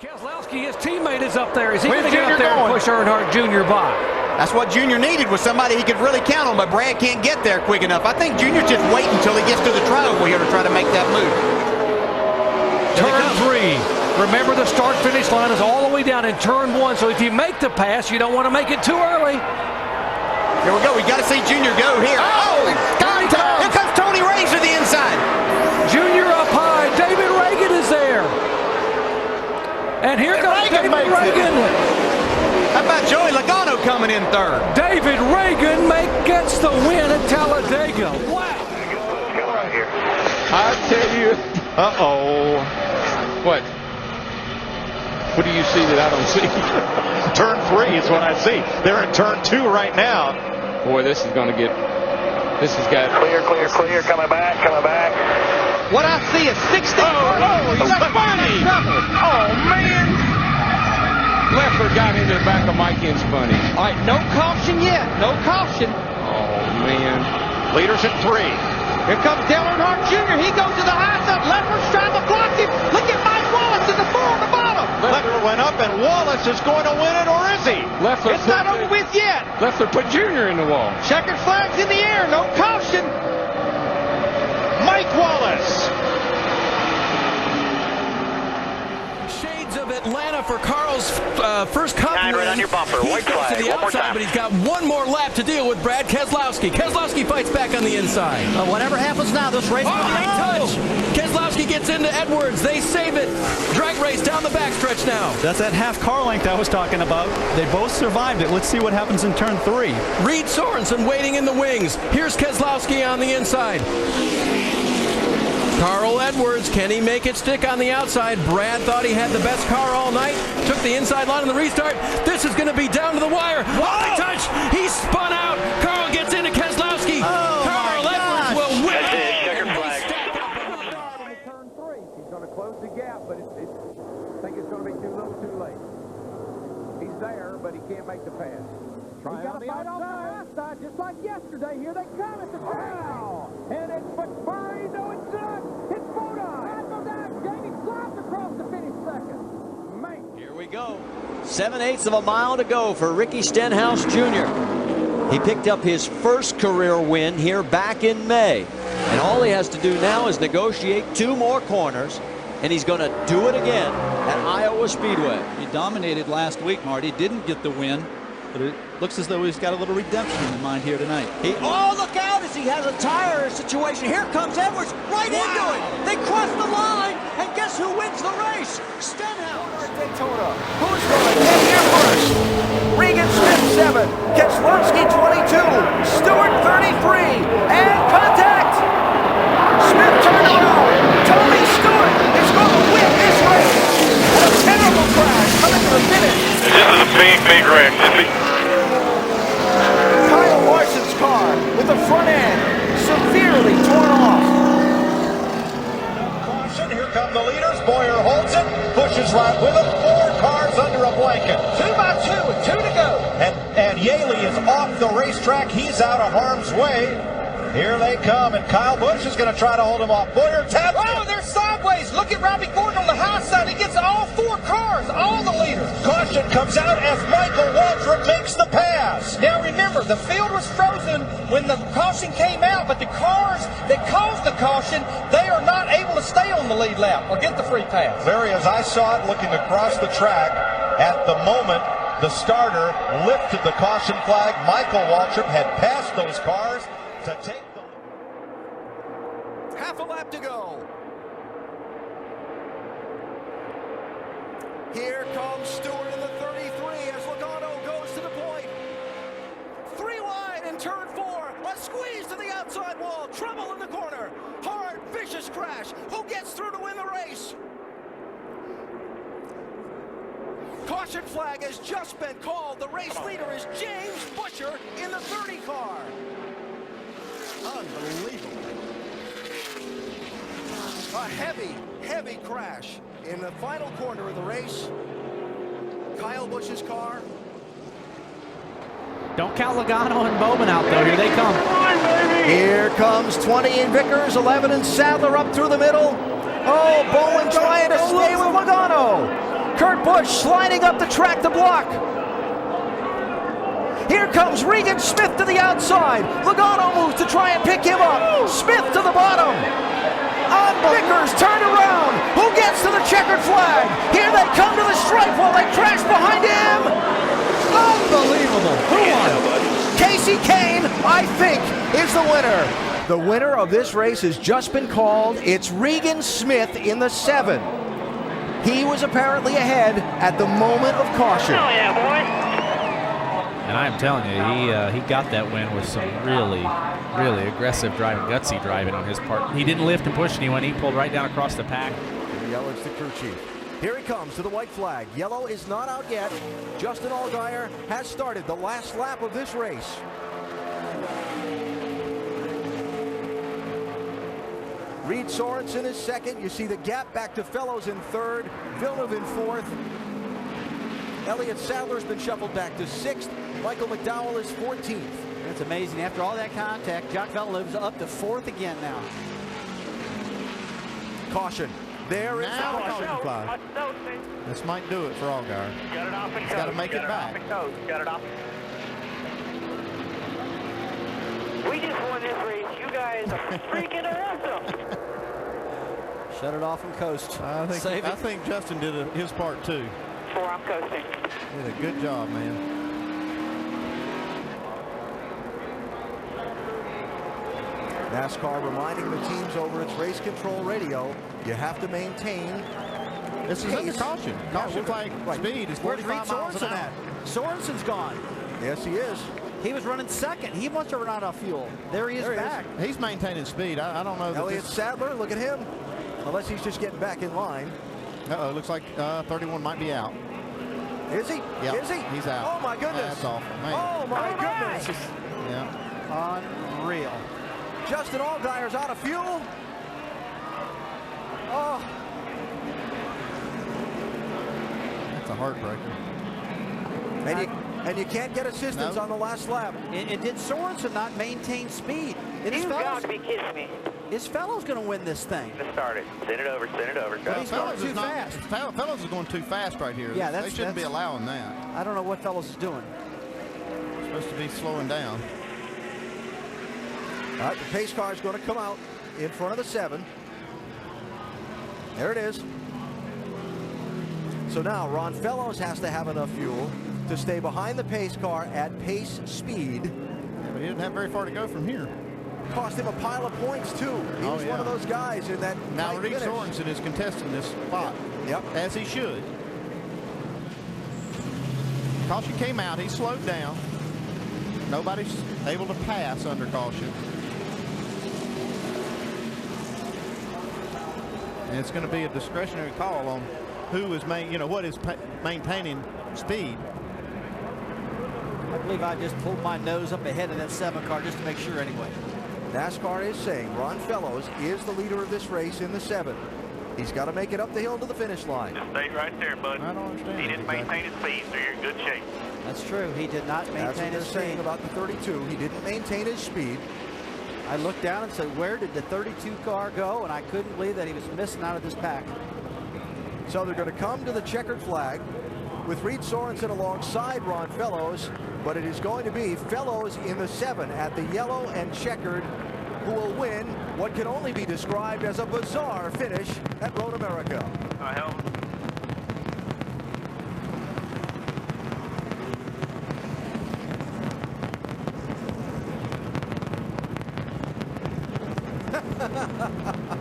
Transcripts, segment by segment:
Keselowski, his teammate, is up there. Is he going to get up there and push Earnhardt Jr. by? That's what Junior needed, was somebody he could really count on, but Brad can't get there quick enough. I think Junior's just waiting until he gets to the tri-oval here to try to make that move. Turn 3. Remember, the start-finish line is all the way down in turn 1, so if you make the pass, you don't want to make it too early. Here we go. We got to see Junior go here. Here comes Tony Raines to the inside. Junior up high. David Regan is there. And here comes David Regan. How about Joey Logano coming in third? David Regan gets the win at Talladega. Wow. I tell you, What? What do you see that I don't see? Turn 3 is what I see. They're in turn 2 right now. Boy, this is going to get. This has got. Clear. Coming back. What I see is 16. He's funny. Oh, man. Leffler got into the back of Mike In's bunny. All right, no caution yet. No caution. Oh, man. Leaders at 3. Here comes Dale Earnhardt Jr. He goes to the high side. Leffler's trying to block him. Look at Mike Wallace in the 4 on the bottom. Leffler went up, and Wallace is going to win it, or is he? It's not over with yet. Leffler put Junior in the wall. Checkered flags in the air. No caution. Mike Wallace. Shades of Atlanta for Carl's first cup win. Right on your bumper. White flag. To the outside, but he's got one more lap to deal with Brad Keselowski. Keselowski fights back on the inside. Whatever happens now, this race. Touch. Keselowski gets into Edwards. They save it. Drag race down the backstretch now. That's that half car length I was talking about. They both survived it. Let's see what happens in turn 3. Reed Sorensen waiting in the wings. Here's Keselowski on the inside. Carl Edwards, can he make it stick on the outside? Brad thought he had the best car all night. Took the inside line in the restart. This is going to be down to the wire. Wide touch. He spun out. Carl gets into Keselowski. Carl Edwards will win. That's it. Checkered flag. Turn 3. He's going to close the gap, but I think it's going to be too little too late. He's there, but he can't make the pass. Try on the outside, just like yesterday. Here they come at the foul. And it's McMurray. No, it's not. It's Bodine. Jamie slots across the finish second. Man. Here we go. 7/8 of a mile to go for Ricky Stenhouse Jr. He picked up his first career win here back in May. And all he has to do now is negotiate 2 more corners. And he's going to do it again at Iowa Speedway. He dominated last week, Marty. Didn't get the win. But it looks as though he's got a little redemption in mind here tonight. Look out as he has a tire situation. Here comes Edwards right into it. They cross the line, and guess who wins the race? Stenhouse. Daytona. Who's going to get here first? Regan Smith 7, Keselowski 22, Stewart 33, and contact. Smith turned around. Tony Stewart is going to win this race. And a terrible crash coming to the finish. This is a big wreck. Car with the front end severely torn off. Caution, here come the leaders. Boyer holds it, pushes right with him. 4 cars under a blanket. 2 by 2 with 2 to go. And Yaley is off the racetrack. He's out of harm's way. Here they come, and Kyle Busch is going to try to hold him off. Boyer taps. Oh, they're sideways. Look at Robbie Gordon on the high side. He gets all 4 cars, all the leaders. Caution comes out as Michael Waltrip makes the pass. Now remember, the field was frozen when the caution came out, but the cars that caused the caution, they are not able to stay on the lead lap or get the free pass. Larry, as I saw it looking across the track, at the moment the starter lifted the caution flag, Michael Waltrip had passed those cars to take the... Half a lap to go. Here comes Stewart in the 33 as Logano goes to the point. 3 wide in turn 4. A squeeze to the outside wall. Trouble in the corner. Hard, vicious crash. Who gets through to win the race? Caution flag has just been called. The race leader is James Buescher in the 30 car. Unbelievable. A heavy crash in the final corner of the race. Kyle Busch's car. Don't count Logano and Bowman out, though. Here they come. Here comes 20 in Vickers, 11 in Sadler up through the middle. Oh, Bowman trying to stay with Logano. Kurt Busch sliding up the track to block. Here comes Regan Smith to the outside. Logano moves to try and pick him up. Smith to the bottom. Vickers turned around. Who gets to the checkered flag? Here they come to the stripe while they crash behind him. Unbelievable. Who won? Casey Kane, I think, is the winner. The winner of this race has just been called. It's Regan Smith in the 7. He was apparently ahead at the moment of caution. Oh, yeah, boy. And I'm telling you, he got that win with some really aggressive driving, gutsy driving on his part. He didn't lift and push anyone. He pulled right down across the pack. Yellow is the crew chief. Here he comes to the white flag. Yellow is not out yet. Justin Allgaier has started the last lap of this race. Reed Sorensen is second. You see the gap back to Fellows in third. Villeneuve in fourth. Elliott Sadler's been shuffled back to sixth. Michael McDowell is 14th. It's amazing. After all that contact, Jacques Villeneuve's up to fourth again now. Caution. There is the caution flag. This might do it for Allgaier. Got it off and He's got to make it back. Got it off. We just won this race. You guys are freaking awesome. Shut it off and coast. I think Justin did his part too. 4, I'm coasting. Did a good job, man. NASCAR reminding the teams over its race control radio, you have to maintain. This is under caution. Caution flag speed is 45 miles an hour. Sorensen's gone. Yes, he is. He was running second. He must have run out of fuel. There he is back. He's maintaining speed. I don't know. Elliott Sadler, look at him. Unless he's just getting back in line. Uh-oh, looks like 31 might be out. Is he? Yep, Is he? He's out. Oh, my goodness. That's awful, man. Oh, my goodness. Yeah. Unreal. Justin Allgaier's out of fuel. Oh. That's a heartbreaker. And you can't get assistance on the last lap. And did Sorensen not maintain speed? You've got to be kidding me. His fellow's going to win this thing. Let's start it. Send it over. Send it over. But he's going too fast. Fellows is going too fast right here. Yeah, they shouldn't be allowing that. I don't know what Fellows is doing. Supposed to be slowing down. All right, the pace car is going to come out in front of the 7. There it is. So now Ron Fellows has to have enough fuel to stay behind the pace car at pace speed. Yeah, but he didn't have very far to go from here. Cost him a pile of points too. He was one of those guys in that. Now Reed Sorensen is contesting this spot. Yep. As he should. Caution came out. He slowed down. Nobody's able to pass under caution. And it's going to be a discretionary call on who is what is maintaining speed. I believe I just pulled my nose up ahead of that 7 car just to make sure anyway. NASCAR is saying Ron Fellows is the leader of this race in the 7. He's got to make it up the hill to the finish line. Just stay right there, bud. I don't understand. He didn't maintain his speed, so you're in good shape. That's true. He did not maintain That's what they're his saying speed. about the 32. He didn't maintain his speed. I looked down and said, where did the 32 car go? And I couldn't believe that he was missing out of this pack. So they're going to come to the checkered flag with Reed Sorensen alongside Ron Fellows, but it is going to be Fellows in the 7 at the yellow and checkered who will win what can only be described as a bizarre finish at Road America. Hell.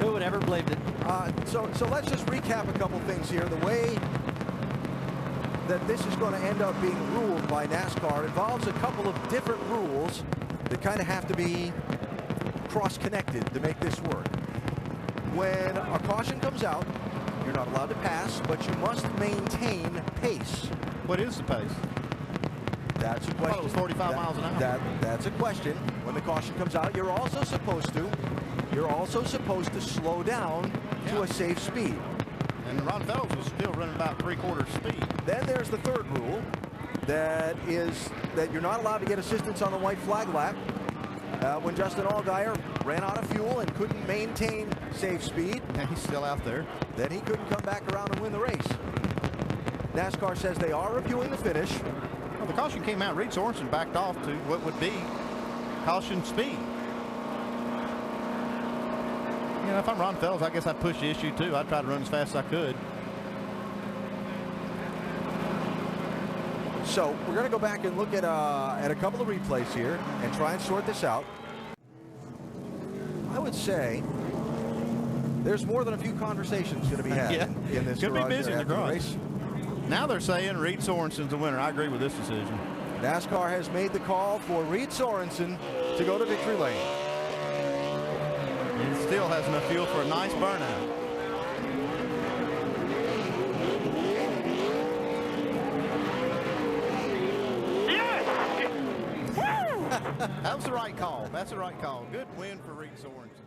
Who would ever believed it? So let's just recap a couple things here. The way that this is going to end up being ruled by NASCAR involves a couple of different rules that kind of have to be cross-connected to make this work. When a caution comes out, you're not allowed to pass, but you must maintain pace. What is the pace? That's a question. I thought it was 45 miles an hour. That's a question. When the caution comes out, you're also supposed to slow down to a safe speed. And Ron Fellows was still running about 3/4 speed. Then there's the third rule, that is that you're not allowed to get assistance on the white flag lap. When Justin Allgaier ran out of fuel and couldn't maintain safe speed, and he's still out there, then he couldn't come back around and win the race. NASCAR says they are reviewing the finish. Well, the caution came out. Reed Sorensen backed off to what would be caution speed. You know, if I'm Ron Fells, I guess I'd push the issue too. I'd try to run as fast as I could. So we're going to go back and look at a couple of replays here and try and sort this out. I would say there's more than a few conversations going to be had in this Could be garage busy in the after garage. race. Now they're saying Reed Sorensen's the winner. I agree with this decision. NASCAR has made the call for Reed Sorensen to go to victory lane. He still has enough fuel for a nice burnout. That was the right call. That's the right call. Good win for Reed Sorensen.